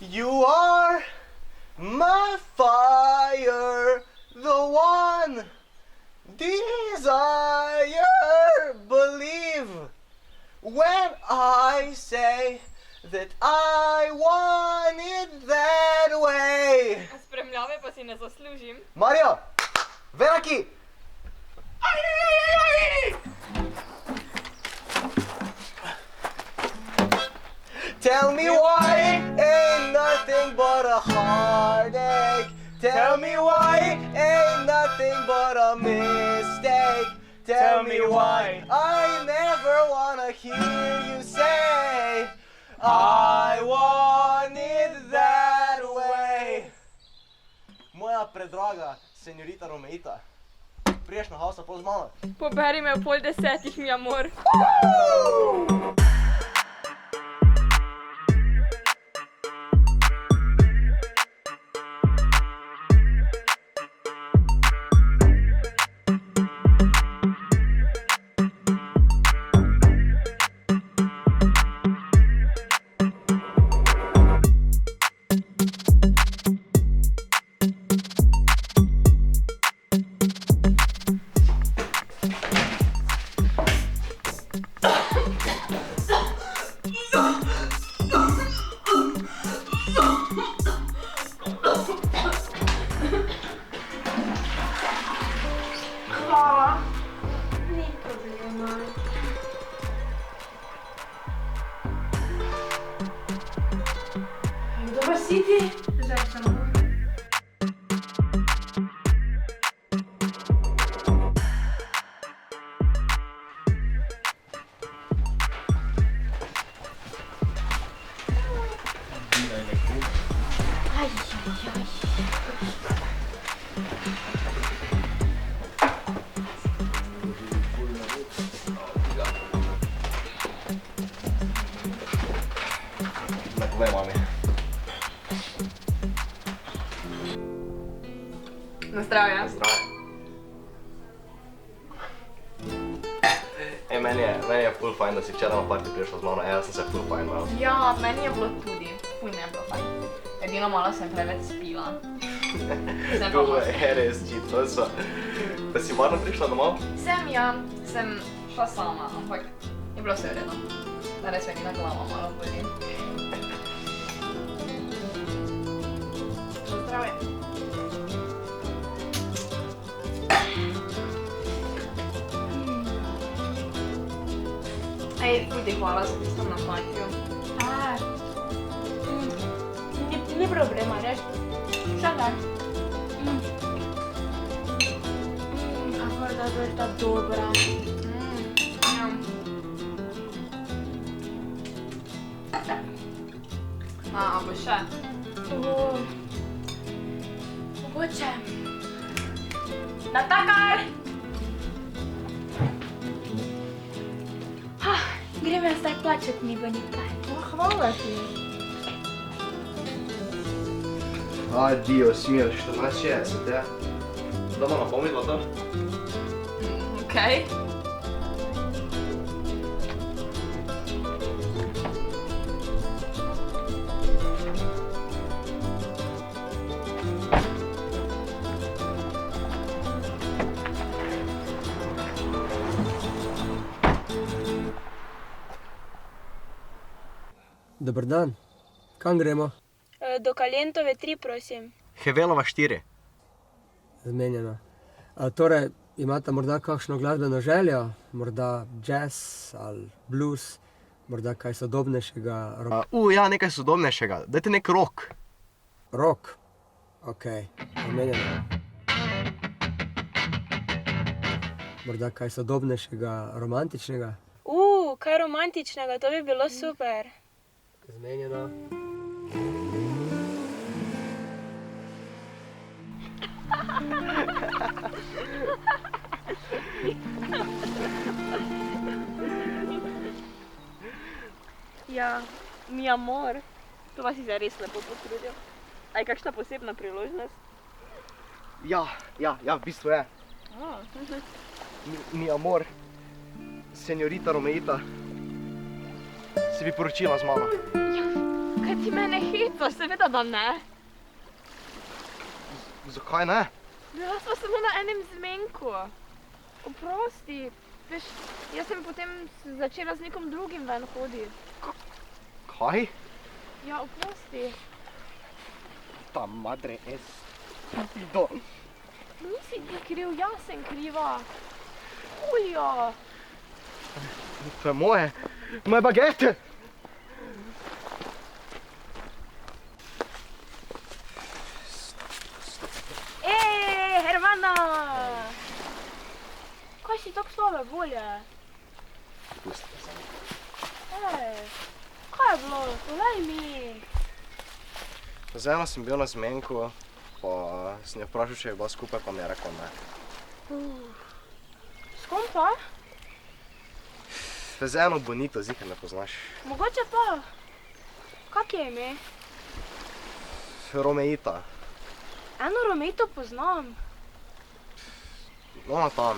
You are my fire, the one desire. Believe when I say that I want it that way. Spremljave pa si ne zaslužim. Mario, veraki! Tell me why ain't nothing but a heartache. Tell me why ain't nothing but a mistake. Tell me why I never wanna hear you say I want it that way. Moja predraga Senorita Romeita, priješ na house pol z mano? Poberi me v 9:30, mi amor. Na zdravje. Meni je ful fajn, da si včeraj na party prišla z mano, jaz sem se ful fajn imel. Ja, meni je bilo tudi. Ful ne je bilo fajn. Edino malo sem preveč spila. To je res čitno. Pa si varno prišla domov? Sem šla sama, ampak je bilo vse v redu. Danes me njena glava malo boli. Na zdravje. Ej, ful ti hvala za tisto napakjo. Ni problema, reš? Šta da? Vrta dobra. A bo še? Mogoče. Natakar! Grem jaz zdaj plačat, mi bo nikaj. Hvala ti. Adio, smir, 14:60, ja. Doma napomnila to? Okej. Dobar dan. Kam gremo? Do Kalentove 3, prosim. Hevelova 4. Zmenjeno. Torej, imate morda kakšno glasbeno željo? Morda jazz ali blues? Morda kaj sodobnejšega? Ja, nekaj sodobnejšega. Dajte nek rock. Rock? Okej, zmenjeno. Morda kaj sodobnejšega, romantičnega? Kaj romantičnega, to bi bilo super. Zmenjeno. Ja, mi amor. To vas si se res lepo potrudil. A je kakšna posebna priložnost? Ja, v bistvu je. Mi amor, Senorita Romeita, si bi poročila z mano. Ja, Kaj ti mene hecaš? Seveda, da ne. Zakaj ne? Bila sva samo na enem zmenku. Oprosti. Veš, jaz sem potem začela z nekom drugim ven hoditi. Kaj? Ja, oprosti. Ta madre estúpido. Nisi ti kriv, jaz sem kriva. Julio. To je moje bagete. Hermana! Kaj si tako slabe volje? Pusti me zdaj. Kaj je bilo? Povej mi. Z eno sem bil na zmenku, pa sem jo vprašal, če je bila skupaj, pa mi je rekel ne. S kom pa? Z eno bonito, zihar ne poznaš. Mogoče pa. Kak je ime? Romeita. Eno Romeito poznam. Ona tam,